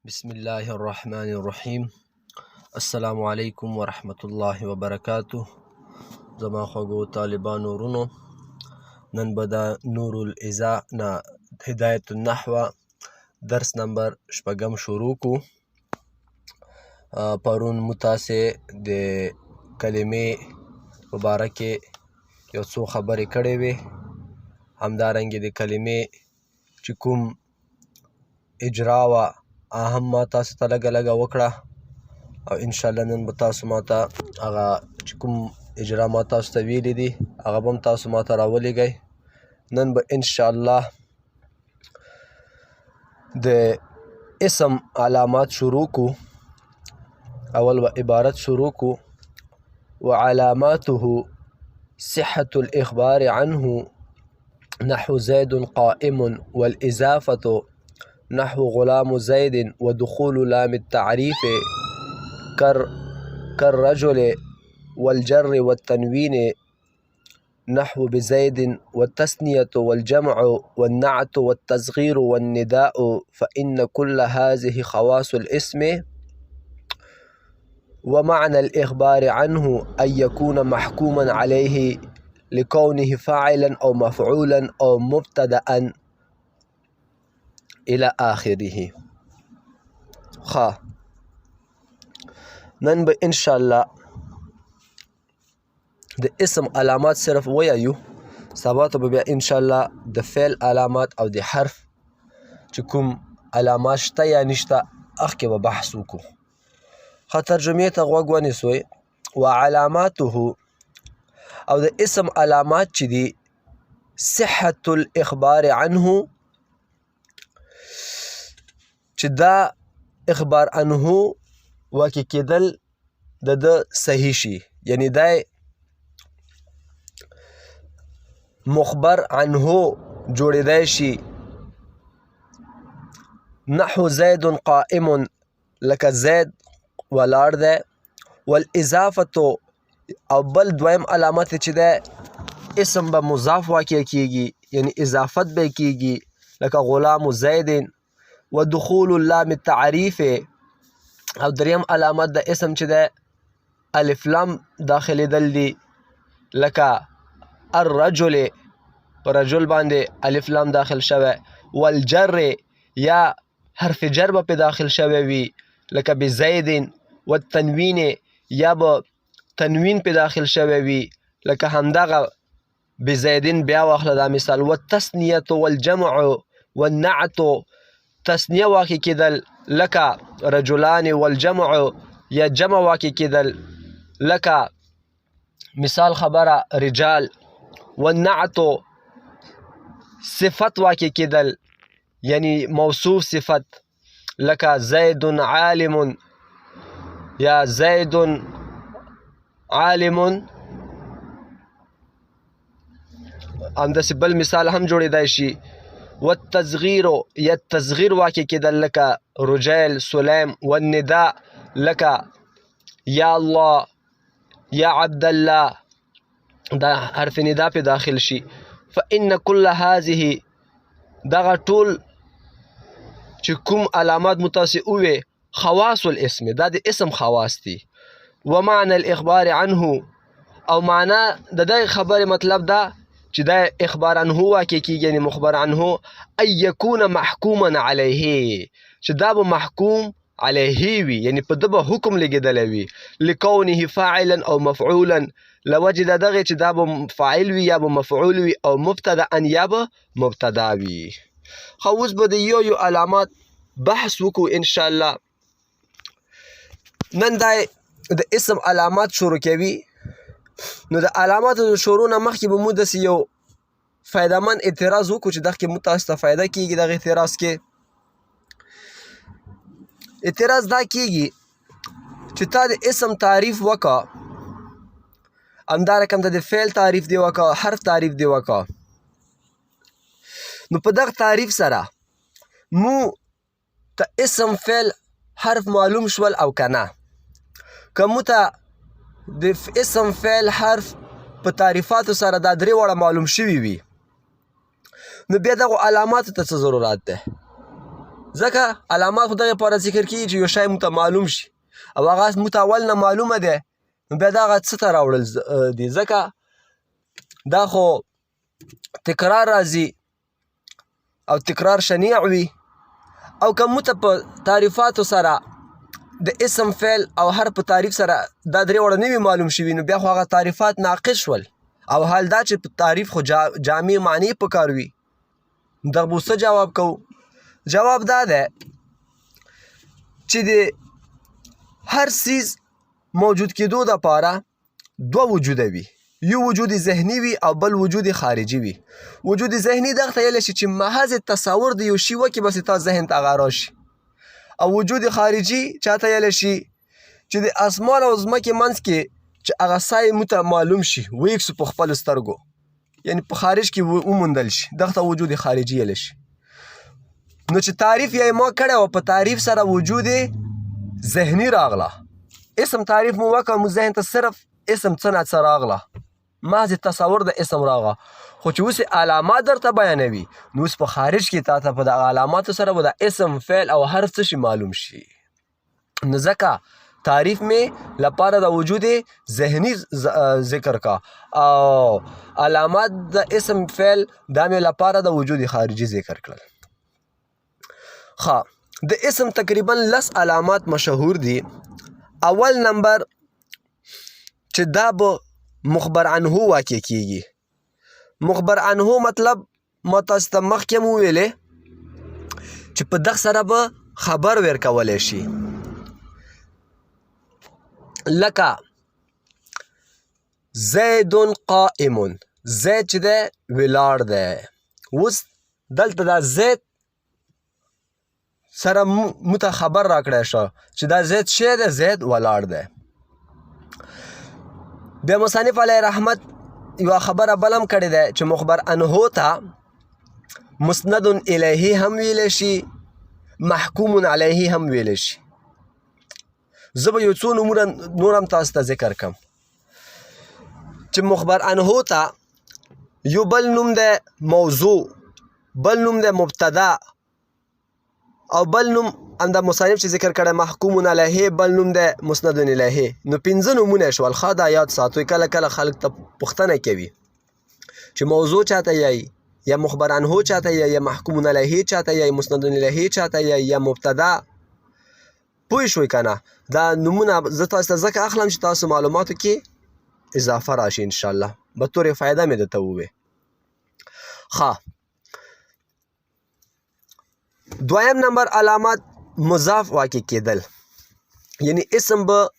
بسم الله الرحمن الرحیم. السلام علیکم ورحمت الله وبرکاته. زما خوږو طالبانو ورونو، نن به د نور الإذاع نه هدایت النحو درس نمبر 6 شروع کو. پرون مو تاسې د کلمې په باره کې یو څو خبرې کړې وې، همدارنګې د کلمې چې کوم اجرا وه هم ما تاسو ته لږه لږه وکړه، او انشاءالله نن به تاسو ما ته هغه چې کوم اجرا ما تاسو ته ویلي دي هغه به هم تاسو ما ته راولېږئ. نن به انشاءالله د اسم علامات شروع کو. اول به عبارت شروع کو: وعلاماته صحة الإخبار عنه نحو زيد قائم، والإضافة نحو غلام زيد، ودخول لام التعريف كالرجل، والجر والتنوين نحو بزيد، والتثنية والجمع والنعت والتصغير والنداء، فإن كل هذه خواص الاسم. ومعنى الإخبار عنه أن يكون محكوما عليه لكونه فاعلا أو مفعولا أو مبتدأ الى آخره. نن به انشاءالله د اسم علامات صرف ویایو، سبا ته به بیا انشاءالله د فعل علامات او د حرف چې کوم علامات شته یا نشته هغې کې به بحث وکړو. ترجمې ته غوږ ونیسئ. وعلاماته او د اسم علامات چې دي صحة الإخبار عنه، چې دا اخبار عنه واقع کېدل د ده صحیح شي، یعنی دا مخبر عنه جوړېدی شي. نحو زید قائم، لکه زید ولاړ دی. والاضافة او بل دویم علامت چې دی اسم به مضاف واقع کېږي، یعنی اضافت به کېږي، لکه غلام زید. ودخول اللام التعریف او دریم علامت د اسم چې دی الف لام داخلېدل دي، لکه الرجل په رجل باندې الف لام داخل شوی. والجر یا حرف جر به پې داخل شوی وي، لکه بزید. والتنوین یا به تنوین پې داخل شوی وي، لکه همدغه بزیدین بیا واخله دا مثال. والتثنیة والجمع والنعت، تثنیه واقع کېدل لکه رجلان، والجمع یا جمع واقع کېدل لکه مثال خبره رجال. والنعت صفت واقع کېدل، یعنی موصوف صفت، لکه زید عالم یا زید عالم. همداسې بل مثال هم جوړېدی شي. والتصغیر یا تصغیر واقع کېدل لکه رجیل سلیم. والنداء لکه یا الله یا عبدالله، دا حرف ندا پې داخل شي. فإن كل هذه دغه ټول چې کوم علامات مو تاسې ووې خواص الاسم، دا د اسم خواص دي. ومعنى الإخبار عنه او معنا د دغې خبرې مطلب دا چې دا اخبار عنه واقع کېږي، یعنی مخبر عنه ان یکون محکوما علیه، چې دا به محکوم علیه وي، یعنی په ده به حکم لګېدلی وي. لکونه فاعلا او مفعولا، لوجې د دغې چې دا به فاعل وي یا به مفعول وي، او مبتدأ یا به مبتدا وي. اوس به د یو یو علامات بحث وکړو انشاءالله. نن دا د اسم علامات شروع کوي، نو د علاماتو د شروع نه مخکې به مو داسې یو فایدهمند اعتراض وکړو چې دغه کې مو تاسو ته فایده کېږي. دغه اعتراض کې اعتراض دا کېږي چې تا د اسم تعریف وکړه، همدا رقم د فعل تعریف دې وکړه، حرف تعریف دې وکړه، نو په دغه تعریف سره مو ته اسم فعل حرف معلوم شول او که نه. که مو ته د اسم فعل حرف په تعریفاتو سره دا درې واړه معلوم شوي وي، نو بیا دغو علاماتو ته څه ضرورت دی؟ ځکه علامات خو دغې لپاره ذکر کېږي چې یو شی موږ ته معلوم شي او هغه موږ ته اول نه معلومه دی نو بیا دغه څه ته راوړل دي ځکه دا خو تکرار راځي او تکرار شنیع وي او که موږ ته په تعریفاتو سره د اسم فعل او حرف په تعریف سره دا درې واړه نه وي معلوم شوي نو بیا خو هغه تعریفات ناقص شول او حال دا چې په تعریف خو جامع معنی پکار وي دغه به څه جواب کوو جواب دا دی چې د هر څیز موجود کېدو دپاره دوه وجوده وي یو وجود ذهني وي او بل وجود خارجي وي وجود ذهني دغه ته ویلی شي چې محض تصور د یو شي وکړي بس تا ذهن ته هغه راشي او وجود خارجي چاته ویلی شي چې د اسمان او ځمکې منځ کې چې هغه ځای موږ ته معلوم شي ویښ سو په خپلو سترګو یعنې په خارج کې وموندل شي دغه ته وجود خارجي ویلی شي نو چې تعریف یې ما کړی و په تعریف سره وجود ذهني راغله اسم تعریف مو وکړه مو ذهن ته صرف اسم څه نه څه راغله محض تصور د اسم راغله خو چې اوس علامات درته بیانوي نو اوس په خارج کې تا ته په دغه علاماتو سره به د اسم فعل او حرف څه شي معلوم شي نو ځکه تعریف مې لپاره د وجود ذهني ذکر کا او علامات د اسم فعل دا مې لپاره د وجود خارجي ذکر کړل ښه د اسم تقریبا 10 علامات مشهور دي اول نمبر چې دا به مخبر عنه واقع کیږي مخبر عنه مطلب ما تاسو ته مخکې مو ویلې چې په دغه سره به خبر ورکولی شي لکه زید قائم زید چې دی ولاړ دی اوس دلته دا زید سره موږ ته خبر راکړی شو چې دا زید شی دی زید ولاړ دی بیا مصنف علیه رحمت یوه خبره بل هم کړې ده چې مخبر عنه ته مسند الیه هم ویلی شي محکوم علیه هم ویلی شي زه به یو څو نومونه نور هم تاسو ته ذکر کړم چې مخبر عنه ته یو بل نوم دی موضوع بل نوم دی مبتدا او بل نوم همدا مصنف چې ذکر کړی محکوم علیه بل نوم دی مسند الیه نو 5 نومونه شول ښه دا یاد ساتئ کله کله خلک ته پوښتنه کوي چې موضوع چاته یایي یا مخبر عنه چاته یایي یا محکوم علیه چاته یایي مسند الیه چاته یایي یا مبتدا پوه شوئ که نه دا نومونه زه تاسو ته ځکه اخلم چې تاسو معلوماتو کې اضافه راشي انشاءالله به طور فایده مې درته ووې ښه دویم نمبر علامات مضاف واقع کېدل یعنی اسم به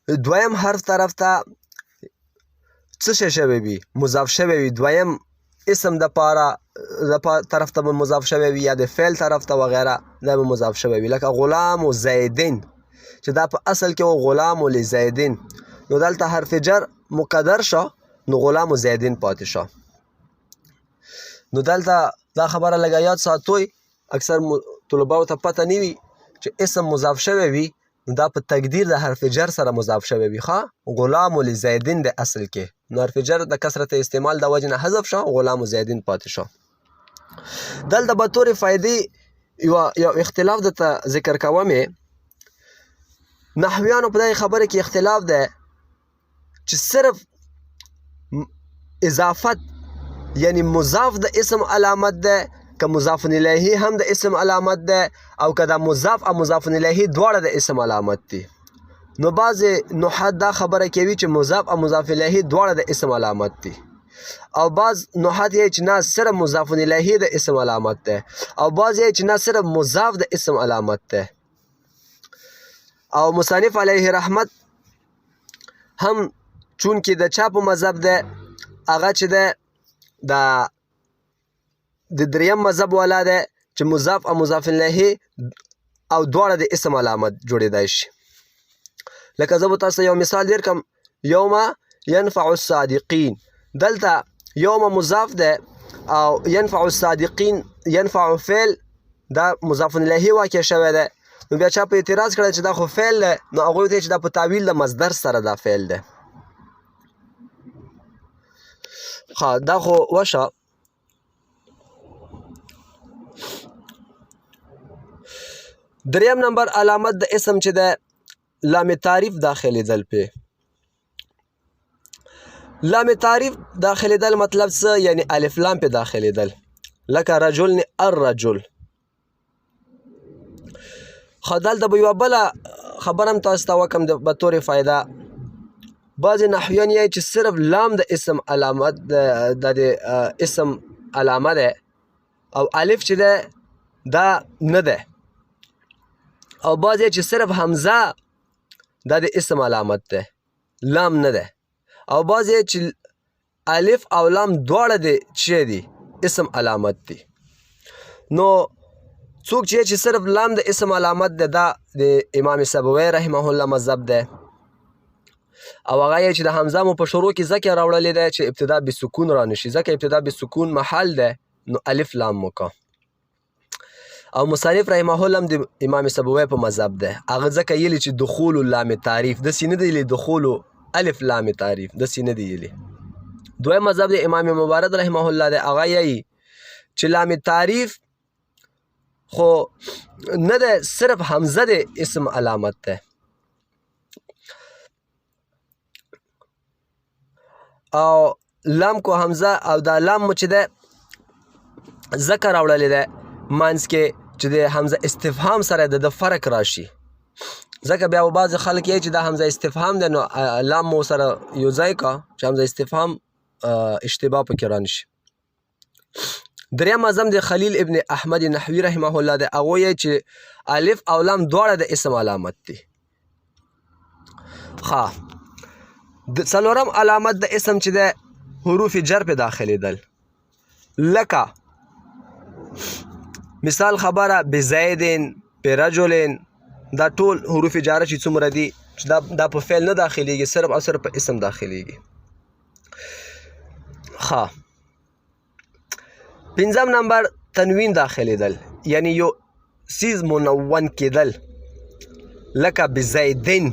دویم حرف طرف ته څه شی شوی وي مضاف شوی وي دویم اسم د پاره طرف ته به مضاف شوی وي یا د فعل طرف ته وغیره دا به مضاف شوی وي لکه غلام و زیدین چې دا په اصل کې و غلام و لزیدین نو دلته حرف جر مقدر شو نو غلام و زیدین پاتې شو نو دلته دا خبره لږه یاد ساتئ اکثر طلباو ته پته نه وي چې اسم مضاف شوی وي نو دا په تقدیر د حرف جر سره مضاف شوی وي ښه غلام و لزیدین د اصل کې نو حرف جر د کثرت استعمال د وجې نه حذف شو غلام و زیدین پاتې شو دلته به طور فایدې یو اختلاف درته ذکر کومې نحویانو په دغې خبره کې اختلاف دی چې صرف اضافت یعنی مضاف د اسم علامت ده که مضاف الیه هم د اسم علامت ده او که دا مضاف او مضاف الیه دواړه د اسم علامت دي نو بعضې نحات دا خبره کوي چې مضاف او مضاف الیه دواړه د اسم علامت دي او بعض نحات یې چې نه صرف مضاف الیه د اسم علامت ده او بعض یې چې نه صرف مضاف د اسم علامت ده او مصنف علیه رحمت هم چون کې د چا په مذهب ده هغه چې ده د دریم مذهب والا ده چې مضاف او مضاف الیه او دواړه د اسم علامت جوړېدای شي لکه زه به تاسو یو مثال درکړم یوم ینفع الصادقین دلته یوم مضاف ده او ینفع الصادقین ینفع فعل دا مضاف الیه واقع شوی ده نو بیا چا په اعتراض کړی چې دا خو فعل ده نو هغوی ته چې دا په تعویل د مصدر سره دا فعل ده ښه دا خو وشه دریم نمبر علامت د اسم چې ده لام تعریف داخلیدل پې. لام تعریف داخلیدل مطلب څه؟ یعنی الف لام پې داخلیدل، لکه رجل نه الرجل. خو دلته به یوه بله خبره هم تاسو ته وکړم به طور فایده. بعضې نحویان یایي چې صرف لام د اسم علامت د اسم علامه ده او الف چې ده دا نه ده، او بعض یې چې صرف حمزه دا د اسم علامت ده، لام نه ده، او بعض یې چې الف او لام دواړه د چې دي اسم علامت دي. نو څوک چې صرف لام د اسم علامت ده دا د امام سبوی رحمه الله مذهب ده، او هغه یې چې د حمزه مو په شروع کې ځکه راوړلې ده چې ابتدا بسکون را نشي، ځکه ابتدا بسکون محل ده نو الف لام مو کا. او مصنف رحمه الله هم د امام سبوی په مذهب ده، هغه ځکه یلی چې دخول لام تعریف داسې نه دی یلی، دخول الف لام تعریف داسې نه دی یلی. دویم مذهب د امام مبارک رحمه الله ده، هغه یی چې لام تعریف خو نه ده، صرف حمزه د اسم علامت ده. او لام کو حمزه او دا لام مو چې ده ذکر راوړلې ده منځ کې چې د حمزه استفهام سره د فرق راشي، ځکه بیا بعضې خلک یې چې دا حمزه استفهام ده نو لام مو سره یو ځای کا چې حمزه استفهام اشتباه پکې رانشي. دریم مذهب د خلیل ابن احمد نحوي رحمه الله ده، هغوی یې چې الف او لام دواړه د اسم علامت دي. ښه، څلورم علامت د اسم چې ده حروف جر پې داخلیدل، لکه مثال خبره بزیدن، برجلن، دا ټول حروف جاره چې څومره دي چې دا په فعل نه داخلیږي، صرف او صرف په اسم داخلیږي. ښه، پنځم نمبر تنوین داخلیدل، یعنی یو سیز منون کېدل، لکه بزیدن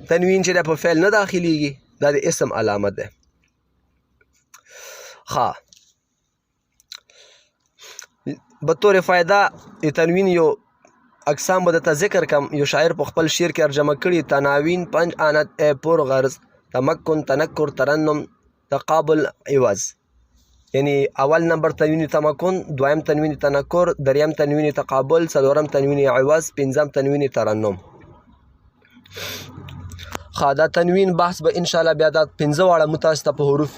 تنوین چې دا په فعل نه داخلیږي، دا د اسم علامت ده. ښه، به طور فایده تنوین یو اقسام به درته ذکر کم. یو شاعر په خپل شعر کې ترجمه کړي تناوین پنج آنت ای پر غرض تمکن تنکر ترنم تقابل عوض، یعنی اول نمبر تنوین تمکن، دویم تنوین تنکر، دریم تنوین تقابل، څلورم تنوین عوض، پنځم تنوین ترنم. ښه، دا تنوین بحث به انشاءالله بیا دا پنځه واړه مو تاسو ته په حروف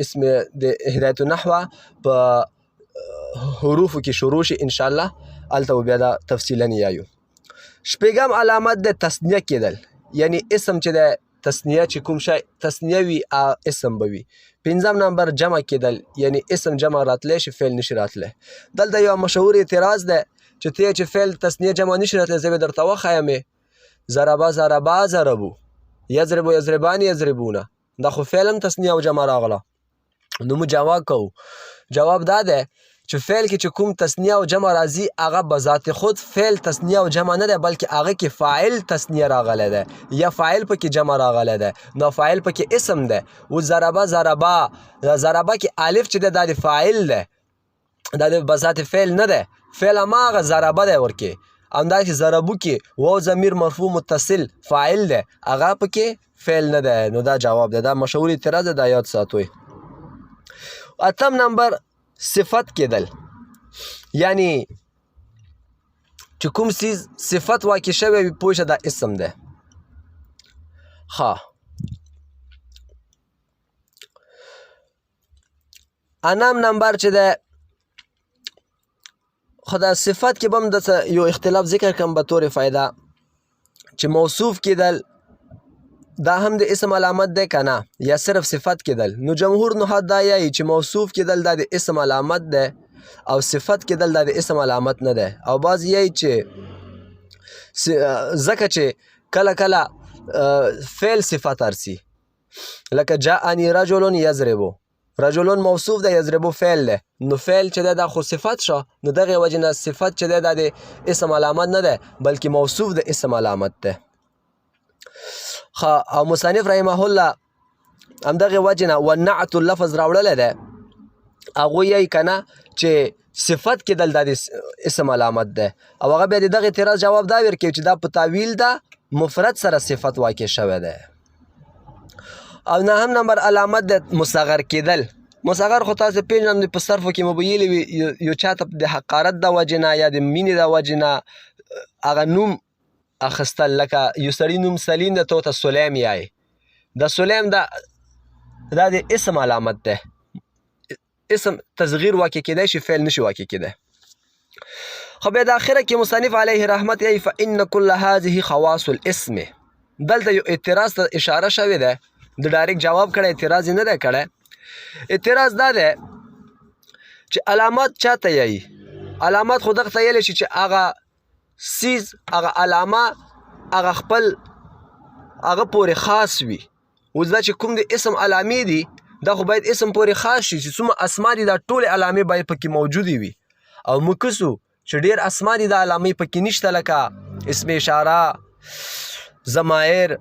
اسم د هدایت النحو په حروفو کې شروع شي انشاءالله، هلته به بیا دا تفصیلا یایو. شپږم علامت د تثنیه کېدل، یعنی اسم چې د تثنیه چې کوم شی تثنیه وي اسم به وي. پنځم نمبر جمع کېدل، یعنی اسم جمع راتلی شي فعل نشي راتلی. دلته یو مشهور اعتراض ده چې ته چې فعل تثنیه جمع نشي راتلی، زه به درته وښیم ضربه ضربا ضربو، یضربو یضربان یضربونه، دا خو فعل هم تثنیه او جمع راغله. نو موږ جواب کوو، جواب دا ده چې فعل کې چې کوم تثنیه او جمع راځي هغه به ذات خود فعل تثنیه او جمع نه ده، بلکې هغه کې فاعل تثنیه راغلی ده یا فاعل پکې جمع راغلی ده، نو فاعل پکې اسم ده. و ضربه ضربا، ضربه کې الف چې ده دا د فاعل ده، دا د بذات فعل نه ده، فعل هماغه ضربه ده ورکې. همداسې ضربو کې واو ضمیر مرفوع متصل فاعل ده، هغه پکې فعل نه ده. نو دا جواب ده، دا مشهور اعتراض ده، دا یاد ساتوئ. اتم نمبر صفت کېدل، یعنی چې کوم څیز صفت واقع شوی وي پوه شه دا اسم ده. ښه، انم نمبر چې ده خو دا صفت کې به هم داسې یو اختلاف ذکر کړم به طور فایده چې موصوف کېدل دا هم د اسم علامت ده که نه، یا صرف صفت کېدل. نو جمهور نحات دا یایي چې موصوف کېدل دا د اسم علامت ده او صفت کېدل دا د اسم علامت نه ده. او بعض یایي چې ځکه چې کله کله فعل صفت ارسي، لکه جاءني رجل یضربو، رجلون موصوف ده، یضربو فعل ده، نو فعل چې ده دا خو صفت شو، نو دغې وجې نه صفت چې ده دا د اسم علامت نه ده بلکې موصوف د اسم علامت ده. او مصنف رحمه الله همدغې وجې نه والنعت اللفظ راوړلی ده، هغوی یایي که نه چې صفت کېدل دا د اسم علامت دی او هغه بیا د دغه اعتراض جواب دا ورکوي چې دا په تاویل ده مفرد سره صفت واقع شوی دی. او نهم نمبر علامت د مصغر کېدل. مصغر خو تاسې پېژنئ په صرفو کې مو به ویلي وي یو چاته د حقارت د وجې نه یا د مینې د وجې نه هغه نوم اخیستل، لکه یو سړي نوم سلیم دی ته ورته سلیم یایې. د سلیم دا د اسم علامت دی. اسم تصغیر واقع کېدی شي، فعل نشي واقع کېدی. خو بیا د آخره کې مصنف علیه رحمت یایي فإن کل هذه خواص الاسم. دلته یو اعتراض ته اشاره شوې ده، د ډایرکټ جواب کړی، اعتراض یې نه دی کړی. اعتراض دا دی چې علامات چاته یایي؟ علامات خو دغه ته ویلی شي چې هغه سیز، هغه علامه هغه خپل هغه پورې خاص وي. اوس دا چې کوم د اسم علامې دي دا خو باید اسم پورې خاص شي چې څومره اسما دي دا ټولې علامې باید پکې موجودې وي. او مکسو چې ډېر اسما دي دا علامې پکې نشته، لکه اسم اشاره، ضمایر،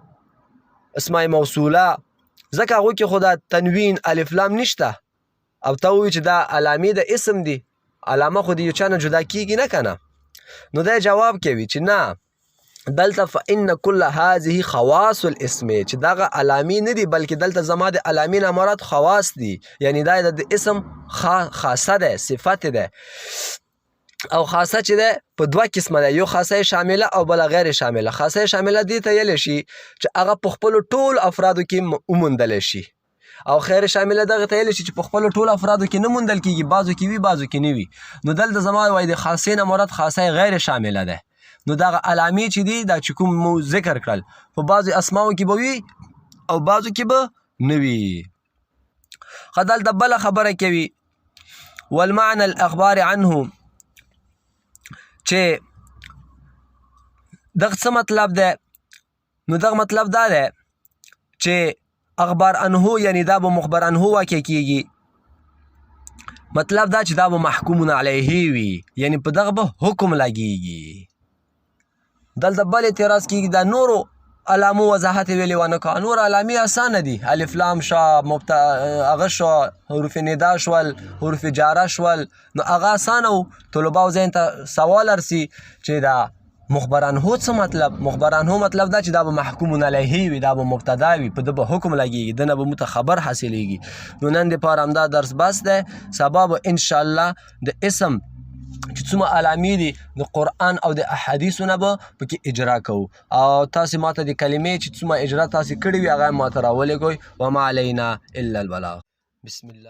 اسماء موصوله، ځکه هغوی کې خو دا تنوین الف لام نشته. او ته ووایي چې دا علامې د اسم دي، علامه خو د یو چا نه جدا کېږي نه که نه. نو دی جواب کوي چې نه، دلته فإن کل هذه خواص الاسم، چې دغه علامې نه دي بلکې دلته زما د علامې نه مراد خواص دي، یعنی دا د اسم خاصه ده، صفت ده. او خاصه چې ده په دوه قسمه ده، یو خاصه شامله او بله غیر شامله. خاصه شامله دې ته ویلی شي چې هغه په خپلو ټولو افرادو کې وموندلی شي، او خیر شامله دغه ته ویلی شي چې په خپلو ټولو افرادو کې نه موندل کېږي، بعضو کې وي بعضو کې نه وي. نو دلته زما وایي د خاصې نه مراد خاصه غیر شامله ده. نو دغه علامې چې دي دا چې کوم مو ذکر کړل په بعضو اسماو کې به وي او بعضو کې به نه وي. ښه دلته بله خبره کوي والمعنى الاخبار عنه، چې دغه څه مطلب دی؟ نو دغه مطلب دا دی چې اخبار عنه یعنی دا به مخبر عنه واقع کېږي. مطلب دا چې دا به محکوم علیه وي، یعنی په دغه به حکم لګېږي. دلته بل اعتراض کېږي دا نورو علامو وضاحت یې ویلې ونه کړه. نور علامې اسانه دي، الف لام شو، هغه شو، حروف ندا شول، حروف جاره شول، نو هغه اسانه و. طلباو ذهن ته سوال ارسي چې دا مخبر عنه څه مطلب؟ مخبر عنه مطلب دا چې دا به محکوم علیه وي، دا به مبتدا وي، په ده به حکم لګېږي، ده نه به موږ ته خبر حاصلېږي. نو نن دپاره همدا درس بس دی. سبا به انشاءالله د اسم چې څومره علامې دي د قرآن او د احادیثو نه به پکې اجرا کوو. او تاسې ماته د کلمې چې څومره اجرا تاسې کړې وي هغه یې ماته راولېږئ. وما علینا الا البلاغ. بسم الله.